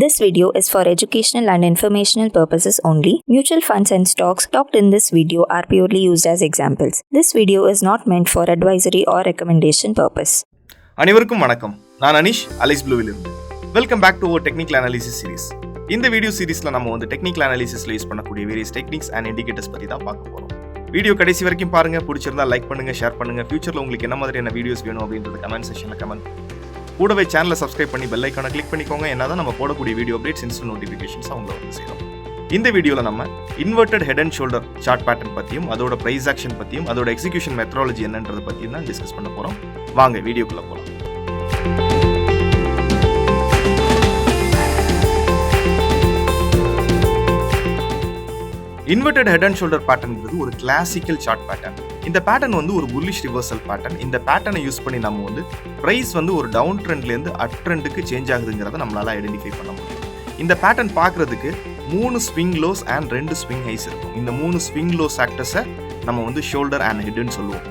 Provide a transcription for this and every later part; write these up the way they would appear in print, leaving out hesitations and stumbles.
This video is for educational and informational purposes only. Mutual funds and stocks talked in this video are purely used as examples. This video is not meant for advisory or recommendation purpose. அனைவருக்கும் வணக்கம். நான் Anish aliceblue இருந்து. Welcome back to our technical analysis series. இந்த video சீரிஸ்ல நம்ம வந்து technical அனாலிசிஸ்ல use பண்ணக்கூடிய வேரியஸ் டெக்னிக்ஸ் அண்ட் இண்டிகேட்டர்ஸ் பத்தி தான் பார்க்க போறோம். வீடியோ கடைசி வரைக்கும் பாருங்க. பிடிச்சிருந்தா லைக் பண்ணுங்க, ஷேர் பண்ணுங்க. ஃபியூச்சர்ல உங்களுக்கு என்ன மாதிரியான வீடியோஸ் வேணும் அப்படின்றது கமெண்ட் செக்ஷன்ல கமெண்ட். கூடவே சேனலை சப்ஸ்கிரைப் பண்ணி பெல் ஐக்கானை கிளிக் பண்ணிக்கோங்க. என்னதான் நம்ம போடக்கூடிய வீடியோ அப்டேட்ஸ் இன்ஸ்டன்ட் நோட்டிஃபிகேஷன்ஸ் அவங்களை வந்து சேரும். இந்த வீடியோவில் நம்ம inverted head and shoulder chart pattern பற்றியும் அதோட ப்ரைஸ் ஆக்ஷன் பற்றியும் அதோட எக்ஸிகியூஷன் மெத்தடாலஜி என்னன்றதை பற்றியும் தான் டிஸ்கஸ் பண்ண போகிறோம். வாங்க வீடியோக்குள்ளே போகலாம். இன்வெர்டட் ஹெட் அண்ட் ஷோல்டர் பேட்டர்ன்ங்கிறது ஒரு கிளாசிக்கல் சார்ட் பேட்டர்ன். இந்த பேட்டர்ன் வந்து ஒரு புல்லிஷ் ரிவர்சல் பேட்டர்ன். இந்த பேட்டர்னை யூஸ் பண்ணி நம்ம வந்து ப்ரைஸ் வந்து ஒரு டவுன் ட்ரெண்ட்லேருந்து அப் ட்ரெண்டுக்கு சேஞ்ச் ஆகுதுங்கிறத நம்மளால ஐடென்டிஃபை பண்ண முடியும். இந்த பேட்டர்ன் பார்க்கறதுக்கு 3 swing lows and 2 swing highs இருக்கும். இந்த 3 ஸ்விங் லோஸ் ஆக்டர்ஸை நம்ம வந்து ஷோல்டர் அண்ட் ஹெட்னு சொல்லுவோம்.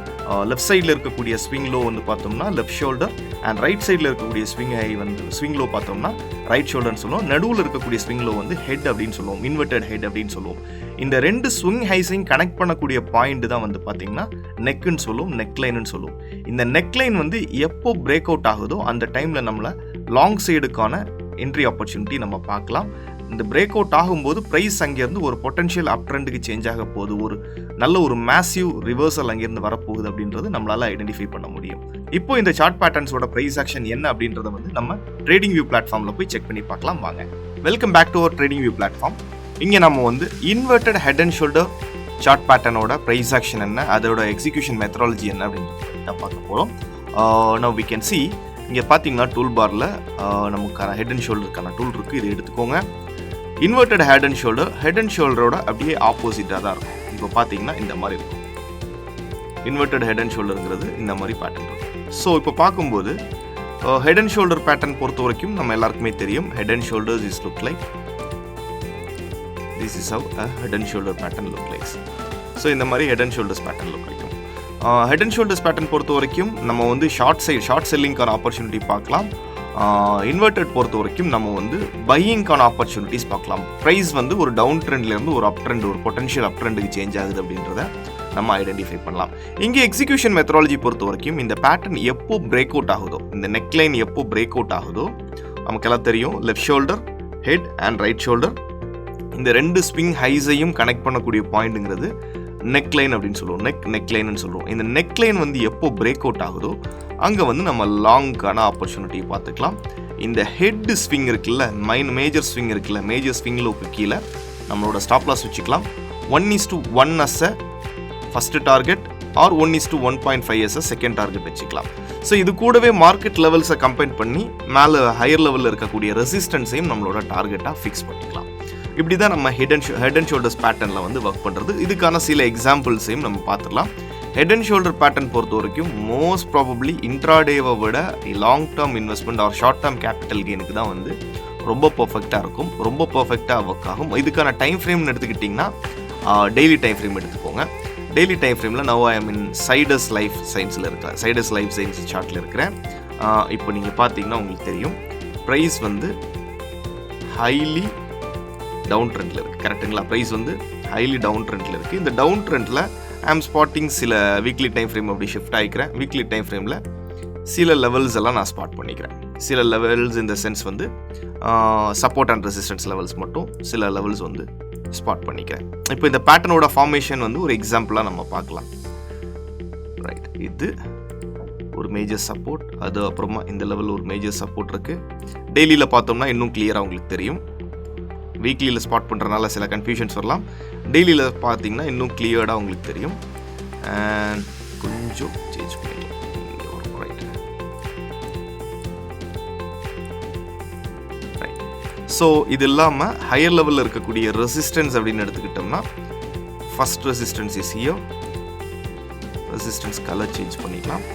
லெஃப்ட் சைடில் இருக்கக்கூடிய ஸ்விங் லோ வந்து பார்த்தோம்னா லெஃப்ட் ஷோல்டர் அண்ட் ரைட் சைடில் இருக்கக்கூடிய ஸ்விங் ஹை வந்து ஸ்விங் லோ பார்த்தோம்னா ரைட் ஷோல்டர்னு சொல்லுவோம். நடுவில் இருக்கக்கூடிய ஸ்விங் லோ வந்து ஹெட் அப்படின்னு சொல்லுவோம், இன்வெர்டட் ஹெட் அப்படின்னு சொல்லுவோம். இந்த 2 ஸ்விங் ஹைஸையும் கனெக்ட் பண்ணக்கூடிய பாயிண்ட் தான் வந்து பார்த்தீங்கன்னா நெக்குன்னு சொல்லுவோம், நெக்லைன்னு சொல்லுவோம். இந்த நெக்லைன் வந்து எப்போ பிரேக் அவுட் ஆகுதோ அந்த டைமில் நம்மளை லாங் சைடுக்கான என்ட்ரி ஆப்பர்ச்சுனிட்டி நம்ம பார்க்கலாம். இந்த பிரேக் அவுட் ஆகும்போது ப்ரைஸ் அங்கேருந்து ஒரு பொட்டன்ஷியல் அப் ட்ரெண்டுக்கு சேஞ்ச் ஆக போகுது, ஒரு நல்ல ஒரு மேசிவ் ரிவர்சல் அங்கேருந்து வரப்போகுது அப்படின்றது நம்மளால ஐடென்டிஃபை பண்ண முடியும். இப்போ இந்த சார்ட் பேட்டர்ன்ஸோட ப்ரைஸ் ஆக்ஷன் என்ன அப்படின்றத வந்து நம்ம ட்ரேடிங் வியூ பிளாட்ஃபார்மில் போய் செக் பண்ணி பார்க்கலாம். வாங்க. Welcome back to our trading view platform. இங்கே நம்ம வந்து inverted head and shoulder chart பேட்டர்னோட ப்ரைஸ் ஆக்ஷன் என்ன, அதோட எக்ஸிகியூஷன் மெத்தடாலஜி என்ன அப்படின்றத பார்க்க போகிறோம். நவ் வி கேன் சி இங்கே பார்த்தீங்கன்னா டூல் பாரில் நமக்கான ஹெட் அண்ட் ஷோல்டருக்கான டூல் இருக்குது. இதை எடுத்துக்கோங்க. இன்வெர்டட் ஹெட் அண்ட் ஷோல்டரோட அப்படியே ஆப்போசிட்டாக தான் இருக்கும். இப்போ பார்த்தீங்கன்னா இந்த மாதிரி இருக்கும். இன்வெர்டட் ஹெட் அண்ட் ஷோல்டருங்கிறது இந்த மாதிரி பேட்டர்ன் இருக்கும். ஸோ இப்போ பார்க்கும்போது ஹெட் அண்ட் ஷோல்டர் பேட்டர்ன் பொறுத்த வரைக்கும் நம்ம எல்லாருக்குமே தெரியும். Head and shoulders is look like this is how a head and shoulder pattern look likes. So இந்த மாதிரி head and shoulders pattern look லைக்கும். ஹெட் அண்ட் ஷோல்டர்ஸ் பேட்டர்ன் பொறுத்த வரைக்கும் நம்ம வந்து ஷார்ட் செல்லிங்கான ஆப்பர்ச்சுனிட்டி பார்க்கலாம். இன்வெர்டட் பொறுத்த வரைக்கும் நம்ம வந்து பையிங்கான ஆப்பர்ச்சுனிட்டிஸ் பார்க்கலாம். ப்ரைஸ் வந்து ஒரு டவுன் ட்ரெண்ட்லேருந்து ஒரு அப் ட்ரெண்ட், ஒரு பொட்டன்ஷியல் அப் ட்ரெண்டுக்கு சேஞ்ச் ஆகுது அப்படின்றத நம்ம ஐடென்டிஃபை பண்ணலாம். இங்கே எக்ஸிகியூஷன் மெத்தடாலஜி பொறுத்த வரைக்கும் இந்த பேட்டர்ன் எப்போ பிரேக் அவுட் ஆகுதோ, இந்த நெக்லைன் எப்போ பிரேக் அவுட் ஆகுதோ நமக்கெல்லாம் தெரியும். Left shoulder, head and right shoulder, இந்த 2 ஸ்விங் ஹைஸையும் கனெக்ட் பண்ணக்கூடிய பாயிண்ட்டுங்கிறது நெக்லைன் அப்படின்னு சொல்லுவோம், நெக்லைன்னு சொல்லுவோம். இந்த நெக்லைன் வந்து எப்போ பிரேக் அவுட் ஆகுதோ அங்கே வந்து நம்ம லாங்கான ஆப்பர்ச்சுனிட்டியை பார்த்துக்கலாம். இந்த ஹெட் ஸ்விங் இருக்குல்ல, மேஜர் ஸ்விங் இருக்குல்ல, மேஜர் ஸ்விங் லோக்கு கீழே நம்மளோட ஸ்டாப் லாஸ் வச்சுக்கலாம். 1:1 as a first target or 1:1.5 as a second target வச்சுக்கலாம். ஸோ இது கூடவே மார்க்கெட் லெவல்ஸை கம்பேர் பண்ணி மேலே ஹையர் லெவலில் இருக்கக்கூடிய ரெசிஸ்டன்ஸையும் நம்மளோட டார்கெட்டாக ஃபிக்ஸ் பண்ணிக்கலாம். இப்படி தான் நம்ம ஹெட் அண்ட் ஷோல்டர்ஸ் பேட்டர்னில் வந்து ஒர்க் பண்ணுறது. இதுக்கான சில எக்ஸாம்பிள்ஸையும் நம்ம பார்த்துக்கலாம். ஹெட் அண்ட் ஷோல்டர் பேட்டர்ன் பொறுத்த வரைக்கும் மோஸ்ட் ப்ராபப்ளி இன்ட்ராடேவை விட long term investment or short term capital கெயினுக்கு தான் வந்து ரொம்ப பர்ஃபெக்டாக இருக்கும், ரொம்ப பர்ஃபெக்டாக ஒர்க் ஆகும். இதுக்கான டைம் ஃப்ரேம்னு எடுத்துக்கிட்டிங்கன்னா டெய்லி டைம் ஃப்ரேம் எடுத்துக்கோங்க. டெய்லி டைம் ஃப்ரேமில் now I mean Zydus life சயின்ஸில் இருக்கிறேன், சைடஸ் லைஃப் சயின்ஸ் சார்ட்டில் இருக்கிறேன். இப்போ நீங்கள் பார்த்தீங்கன்னா உங்களுக்கு தெரியும் ப்ரைஸ் வந்து ஹைலி டவுன் ட்ரெண்டில் இருக்குது. கரெக்டுங்களா? ப்ரைஸ் வந்து ஹைலி டவுன் ட்ரெண்டில் இருக்குது. இந்த டவுன் ட்ரெண்டில் ஐம் ஸ்பாட்டிங் சில வீக்லி டைம் ஃப்ரேம் அப்படி ஷிஃப்ட் ஆகிக்கிறேன். வீக்லி டைம் ஃப்ரேமில் சில லெவல்ஸ் எல்லாம் நான் ஸ்பாட் பண்ணிக்கிறேன். சில லெவல்ஸ் இந்த சென்ஸ் வந்து சப்போர்ட் அண்ட் ரெசிஸ்டன்ஸ் லெவல்ஸ் மட்டும் சில லெவல்ஸ் வந்து ஸ்பாட் பண்ணிக்கிறேன். இப்போ இந்த பேட்டர்னோட ஃபார்மேஷன் வந்து ஒரு எக்ஸாம்பிளாக நம்ம பார்க்கலாம். ரைட், இது ஒரு மேஜர் சப்போர்ட், அது அப்புறமா இந்த லெவலில் ஒரு மேஜர் சப்போர்ட் இருக்குது. டெய்லியில் பார்த்தோம்னா இன்னும் கிளியராக உங்களுக்கு தெரியும். வீக்லியில் ஸ்பாட் பண்ணுறதுனால சில கன்ஃபியூஷன்ஸ் வரலாம். டெய்லியில் பார்த்தீங்கன்னா இன்னும் கிளியர்டாக உங்களுக்கு தெரியும். அண்ட் கொஞ்சம் சேஞ்ச் பண்ணிக்கலாம். ரைட். ஸோ இது இல்லாமல் ஹையர் லெவலில் இருக்கக்கூடிய ரெசிஸ்டன்ஸ் அப்படின்னு எடுத்துக்கிட்டோம்னா first resistance is here. Resistance colour change பண்ணிக்கலாம்.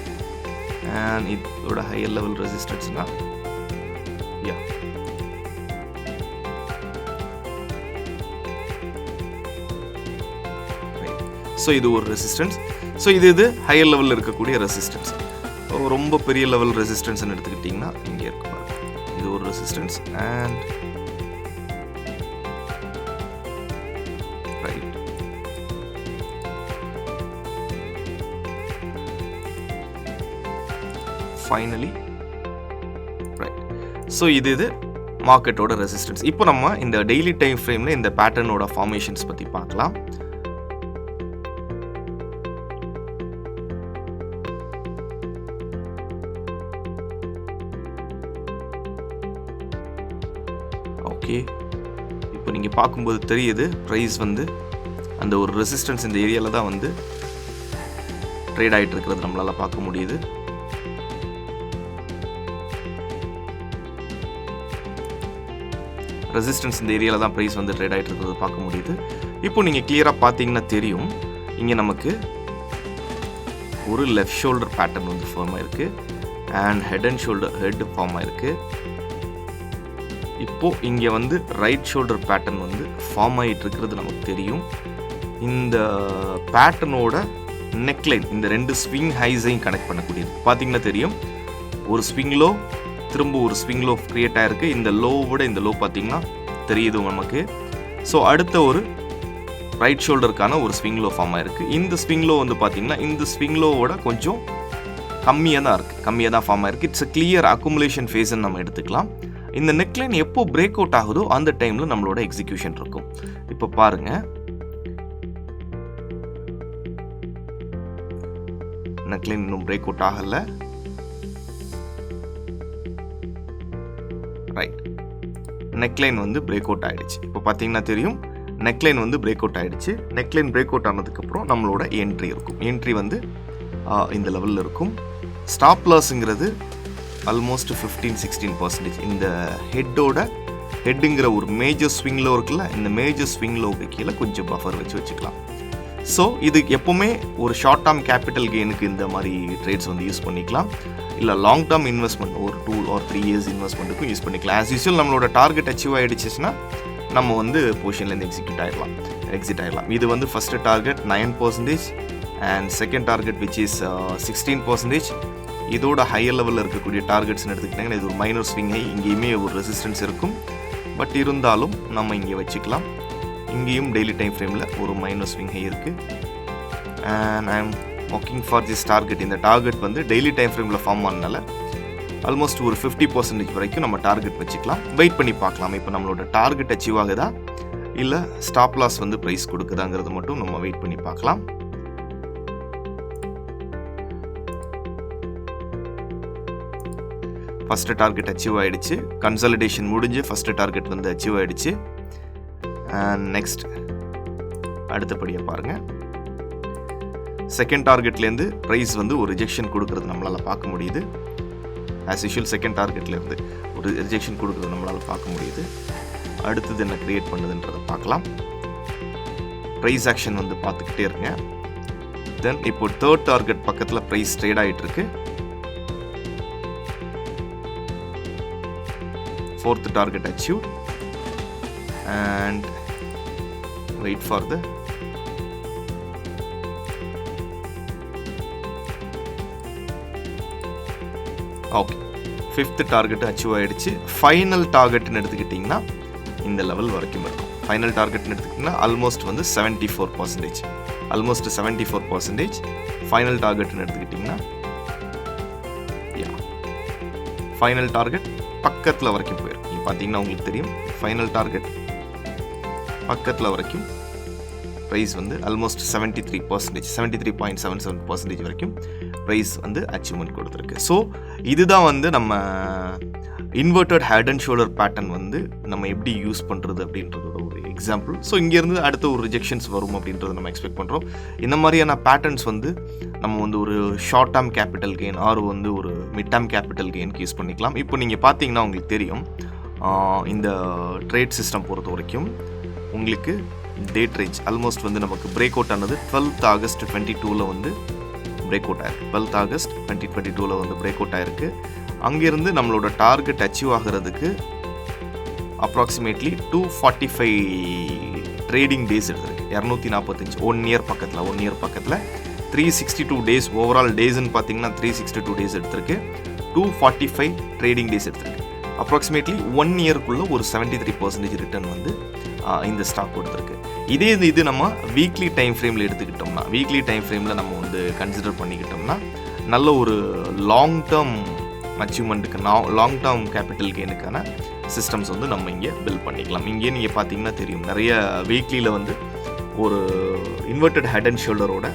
அண்ட் இதோட ஹையர் லெவல் ரெசிஸ்டன்ஸ்னால் ஸோ இது ஒரு ரெசிஸ்டன்ஸ். ஸோ இது ஹையர் லெவலில் இருக்கக்கூடிய ரெசிஸ்டன்ஸ். ரொம்ப பெரிய லெவல் ரெசிஸ்டன்ஸ்ன்னு எடுத்துக்கிட்டிங்கன்னா இங்கே இருக்கு, இது ஒரு resistance. And finally right. So இது மார்க்கெட்டோட ரெசிஸ்டன்ஸ். இப்போ நம்ம இந்த டெய்லி டைம் ஃப்ரேமில் இந்த பேட்டர்னோட ஃபார்மேஷன்ஸ் பற்றி பார்க்கலாம். ஓகே, இப்போ நீங்கள் பார்க்கும்போது தெரியுது ப்ரைஸ் வந்து அந்த ஒரு ரெசிஸ்டன்ஸ் இந்த ஏரியாவில் தான் வந்து ட்ரேட் ஆகிட்டு இருக்கிறது நம்மளால் பார்க்க முடியுது. ரெசிஸ்டன்ஸ் இந்த ஏரியாவில் தான் ப்ரைஸ் வந்து ட்ரேட் ஆகிட்டு இருக்கிறது பார்க்க முடியுது. இப்போ நீங்கள் கிளியராக பார்த்தீங்கன்னா தெரியும், இங்கே நமக்கு ஒரு லெஃப்ட் ஷோல்டர் பேட்டர்ன் வந்து ஃபார்ம் ஆயிருக்கு அண்ட் ஹெட் ஃபார்ம் ஆயிருக்கு. இப்போது இங்கே வந்து ரைட் ஷோல்டர் பேட்டர்ன் வந்து ஃபார்ம் ஆகிட்டு இருக்கிறது நமக்கு தெரியும். இந்த பேட்டர்னோட நெக்லைன் இந்த ரெண்டு ஸ்விங் ஹைஸையும் கனெக்ட் பண்ணக்கூடியது பார்த்தீங்கன்னா தெரியும். ஒரு ஸ்விங் லோ, திரும்ப ஒரு ஸ்விங் லோ க்ரியேட் ஆகிருக்கு. இந்த லோவோட இந்த லோ பார்த்தீங்கன்னா தெரியுது நமக்கு. ஸோ அடுத்த ஒரு ரைட் ஷோல்டருக்கான ஒரு ஸ்விங் லோ ஃபார்ம் ஆகிருக்கு. இந்த ஸ்விங் லோ வந்து பார்த்தீங்கன்னா இந்த ஸ்விங் லோவோட கொஞ்சம் கம்மியாக தான் இருக்குது, கம்மியாக தான் ஃபார்ம் ஆகிருக்கு. இட்ஸ் அ கிளியர் அக்குமுலேஷன் ஃபேஸ்ன்னு நம்ம எடுத்துக்கலாம். இந்த நெக்லைன் எப்போ பிரேக் அவுட் ஆகுதோ அந்த டைமில் நம்மளோட எக்ஸிக்யூஷன் இருக்கும். இப்போ பாருங்கள், நெக்லைன் இன்னும் பிரேக் அவுட் ஆகலை. ரைட், நெக்லைன் வந்து பிரேக் அவுட் ஆகிடுச்சு. இப்போ பார்த்தீங்கன்னா தெரியும், நெக்லைன் வந்து பிரேக் அவுட் ஆகிடுச்சு. நெக்லைன் பிரேக் அவுட் ஆனதுக்கப்புறம் நம்மளோட என்ட்ரி இருக்கும். என்ட்ரி வந்து இந்த லெவலில் இருக்கும். ஸ்டாப் லாஸுங்கிறது ஆல்மோஸ்ட் 15-16%. இந்த ஹெட்டுங்கிற ஒரு மேஜர் ஸ்விங் லோ இருக்குல்ல, இந்த மேஜர் ஸ்விங் லோவுக்கு கீழே கொஞ்சம் பஃபர் வச்சுக்கலாம். ஸோ இது எப்போவுமே ஒரு ஷார்ட் டேர்ம் கேபிட்டல் கெயினுக்கு இந்த மாதிரி ட்ரேட்ஸ் வந்து யூஸ் பண்ணிக்கலாம். இல்லை லாங் டேர்ம் இன்வெஸ்ட்மெண்ட் ஒரு 2 or 3 years இன்வெஸ்ட்மெண்ட்டுக்கும் யூஸ் பண்ணிக்கலாம். ஆஸ் யூஸ்வல் நம்மளோட டார்கெட் அச்சீவ் ஆகிடுச்சுன்னா நம்ம வந்து பொசிஷன்லேருந்து எக்ஸிட் ஆகிடலாம். இது வந்து first target 9% and second target which is 16%. இதோட ஹையர் லெவலில் இருக்கக்கூடிய டார்கெட்ஸ்னு எடுத்துக்கிட்டிங்கன்னா இது ஒரு மைனர் ஸ்விங் ஹை. இங்கேயுமே ஒரு ரெசிஸ்டன்ஸ் இருக்கும், பட் இருந்தாலும் நம்ம இங்கே வச்சுக்கலாம். இங்கேயும் டெய்லி டைம் ஃப்ரேமில் ஒரு மைனர் ஸ்விங் ஹை இருக்குது and I am working for this target. இந்த டார்கெட் வந்து டெய்லி டைம் ஃப்ரேமில் ஃபார்ம் ஆனதுனால ஆல்மோஸ்ட் ஒரு 50% வரைக்கும் நம்ம டார்கெட் வச்சுக்கலாம். வெயிட் பண்ணி பார்க்கலாம் இப்போ நம்மளோட டார்கெட் அச்சீவ் ஆகுதா இல்லை ஸ்டாப் லாஸ் வந்து ப்ரைஸ் கொடுக்குதாங்கிறது மட்டும் நம்ம வெயிட் பண்ணி பார்க்கலாம். ஃபஸ்ட்டு டார்கெட் அச்சீவ் ஆகிடுச்சு. கன்சாலிடேஷன் முடிஞ்சு ஃபஸ்ட்டு டார்கெட் வந்து அச்சீவ் ஆகிடுச்சு. அண்ட் நெக்ஸ்ட் அடுத்தபடியாக பாருங்கள், செகண்ட் டார்கெட்லேருந்து ப்ரைஸ் வந்து ஒரு ரிஜெக்ஷன் கொடுக்குறது நம்மளால் பார்க்க முடியுது. ஆஸ் யூஷுவல் செகண்ட் டார்கெட்லேருந்து ஒரு ரிஜெக்ஷன் கொடுக்குறது நம்மளால் பார்க்க முடியுது. அடுத்தது என்ன க்ரியேட் பண்ணுதுன்றதை பார்க்கலாம். ப்ரைஸ் ஆக்ஷன் வந்து பார்த்துக்கிட்டே இருங்க. தென் இப்போ தேர்ட் டார்கெட் பக்கத்தில் ப்ரைஸ் ட்ரேட் ஆகிட்டுருக்கு. fourth target achieved and wait for the okay fifth target achieve ஆயிடுச்சு. ஃபைனல் டார்கெட்னு எடுத்துக்கிட்டிங்கன்னா இந்த லெவல் வரைக்கும் இருக்கும். ஃபைனல் டார்கெட்னு எடுத்துக்கிட்டிங்கன்னா ஆல்மோஸ்ட் வந்து 74%. ஃபைனல் டார்கெட்னு எடுத்துக்கிட்டிங்கன்னா ஃபைனல் டார்கெட் பக்கத்தில் வரைக்கும் போயிடும். நீங்கள் பார்த்தீங்கன்னா உங்களுக்கு தெரியும், ஃபைனல் டார்கெட் பக்கத்தில் வரைக்கும் ப்ரைஸ் வந்து ஆல்மோஸ்ட் 73.77% வரைக்கும் ப்ரைஸ் வந்து அச்சீவ்மெண்ட் கொடுத்துருக்கு. ஸோ இதுதான் வந்து நம்ம inverted head and shoulder pattern வந்து நம்ம எப்படி யூஸ் பண்ணுறது அப்படின்றதோட ஒரு எக்ஸாம்பிள். ஸோ இங்கேருந்து அடுத்த ஒரு ரிஜெக்ஷன்ஸ் வரும் அப்படின்றத நம்ம எக்ஸ்பெக்ட் பண்ணுறோம். இந்த மாதிரியான பேட்டர்ன்ஸ் வந்து நம்ம வந்து ஒரு short term capital gain R வந்து ஒரு மிட் டேர்ம் கேபிட்டல் கெயினுக்கு யூஸ் பண்ணிக்கலாம். இப்போ நீங்கள் பார்த்தீங்கன்னா உங்களுக்கு தெரியும், இந்த ட்ரேட் சிஸ்டம் பொறுத்த வரைக்கும் உங்களுக்கு டேட் ரேஞ்ச் ஆல்மோஸ்ட் வந்து நமக்கு பிரேக் அவுட் ஆனது 12th August 2022 வந்து பிரேக் அவுட் ஆயிருக்கு. 12th August 2022 வந்து பிரேக் அவுட் ஆயிருக்கு. அங்கேருந்து நம்மளோட டார்கெட் அச்சீவ் ஆகிறதுக்கு அப்ராக்சிமேட்லி 245 ட்ரேடிங் டேஸ் எடுத்திருக்கு. 245 1 இயர் பக்கத்தில் 362 டேஸ் ஓவரால் டேஸ்ன்னு பார்த்தீங்கன்னா 362 டேஸ் எடுத்திருக்கு. 245 ட்ரேடிங் டேஸ் எடுத்திருக்கு. அப்ராக்சிமேட்லி 1 இயர்க்குள்ளே ஒரு 73% ரிட்டர்ன் வந்து இந்த ஸ்டாக் கொடுத்துருக்கு. இது நம்ம வீக்லி டைம் ஃப்ரேமில் எடுத்துக்கிட்டோம்னா, வீக்லி டைம் ஃப்ரேமில் நம்ம வந்து கன்சிடர் பண்ணிக்கிட்டோம்னா நல்ல ஒரு லாங் டேர்ம் அச்சீவ்மெண்ட்டுக்கு லாங் டேர்ம் கேபிட்டல் கெயினுக்கான சிஸ்டம்ஸ் வந்து நம்ம இங்கே பில்ட் பண்ணிக்கலாம். இங்கே நீங்கள் பார்த்தீங்கன்னா தெரியும், நிறைய வீக்லியில் வந்து ஒரு இன்வெர்டட் ஹெட் அண்ட் ஷோல்டரோட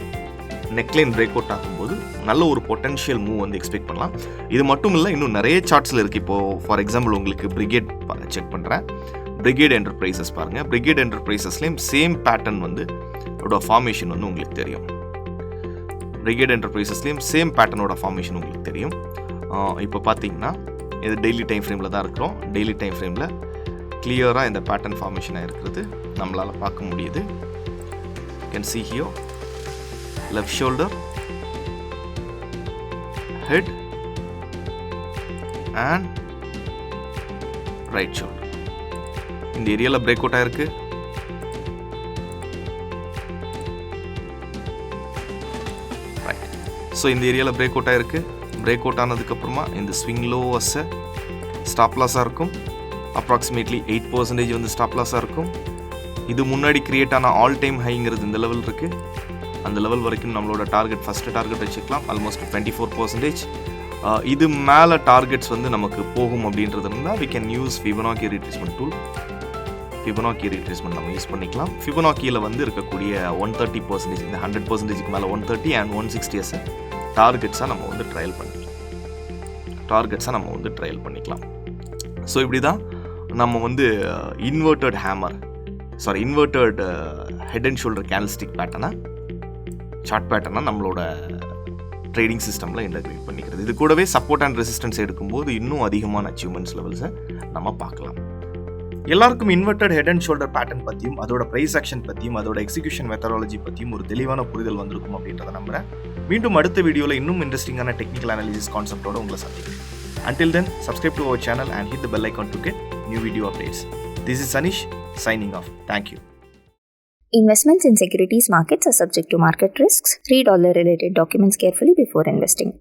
நெக்லைன் பிரேக் அவுட் ஆகும்போது நல்ல ஒரு பொட்டன்ஷியல் மூவ் வந்து எக்ஸ்பெக்ட் பண்ணலாம். இது மட்டும் இல்லை, இன்னும் நிறைய சார்ட்ஸில் இருக்குது. இப்போது ஃபார் எக்ஸாம்பிள் உங்களுக்கு பிரிகேட் செக் பண்ணுறேன். பிரிகேட் என்டர்பிரைசஸ் பாருங்கள். பிரிகேட் என்டர்பிரைசஸ்லேயும் சேம் பேட்டர்ன் வந்து அதோட ஃபார்மேஷன் வந்து உங்களுக்கு தெரியும். பிரிகேட் என்டர்பிரைசஸ்லேயும் சேம் பேட்டர்னோட ஃபார்மேஷன் உங்களுக்கு தெரியும். இப்போ பார்த்தீங்கன்னா இது டெய்லி டைம் ஃப்ரேமில் தான் இருக்கிறோம். டெய்லி டைம் ஃப்ரேமில் கிளியராக இந்த பேட்டர்ன் ஃபார்மேஷனாக இருக்கிறது நம்மளால் பார்க்க முடியுது. Can see here left shoulder, head and right shoulder. இந்த ஏரியாவில் பிரேக் அவுட் ஆயிருக்கு. ரைட். ஸோ இந்த ஏரியாவில் பிரேக் அவுட் ஆயிருக்கு. பிரேக் அவுட் ஆனதுக்கப்புறமா இந்த ஸ்விங் லோவஸை ஸ்டாப் லாஸாக இருக்கும். அப்ராக்சிமேட்லி 8% வந்து ஸ்டாப் லாஸாக இருக்கும். இது முன்னாடி கிரியேட் ஆன ஆல் டைம் ஹைங்கிறது இந்த லெவல் இருக்குது. அந்த லெவல் வரைக்கும் நம்மளோட டார்கெட், ஃபஸ்ட்டு டார்கெட் வச்சுக்கலாம் ஆல்மோஸ்ட் 24%. இது மேலே டார்கெட்ஸ் வந்து நமக்கு போகும் அப்படின்றது இருந்தால் we can use Fibonacci retracement tool. Fibonacci retracement நம்ம யூஸ் பண்ணிக்கலாம். Fibonacciயில் வந்து இருக்கக்கூடிய 130%, இந்த 100%க்கு மேலே 130 and 160 டார்கெட்ஸாக நம்ம வந்து ட்ரையல் பண்ணிக்கலாம். ஸோ இப்படி தான் நம்ம வந்து inverted head and shoulder candlestick chart பேட்டர்னா நம்மளோட ட்ரேடிங் சிஸ்டமில் இன்டெகிரேட் பண்ணிக்கிறது. இது கூடவே சப்போர்ட் அண்ட் ரெசிஸ்டன்ஸ் எடுக்கும்போது இன்னும் அதிகமான அச்சீவ்மெண்ட்ஸ் லெவல்ஸை நம்ம பார்க்கலாம். எல்லாருக்கும் inverted head and shoulder pattern பற்றியும் அதோட ப்ரைஸ் ஆக்ஷன் பற்றியும் அதோட எக்ஸிகியூஷன் மெத்தடாலஜி பற்றியும் ஒரு தெளிவான புரிதல் வந்திருக்கும் அப்படின்றத நம்புறேன். மீண்டும் அடுத்த வீடியோவில் இன்னும் இன்ட்ரெஸ்டிங்கான டெக்னிக்கல் அனாலிசிஸ் கான்செப்டோட உங்களை சந்திக்கிறேன். Until then, subscribe to our channel and hit the bell icon to get new video updates. This is Anish signing off. Thank you. Investments in securities markets are subject to market risks. Read all the related documents carefully before investing.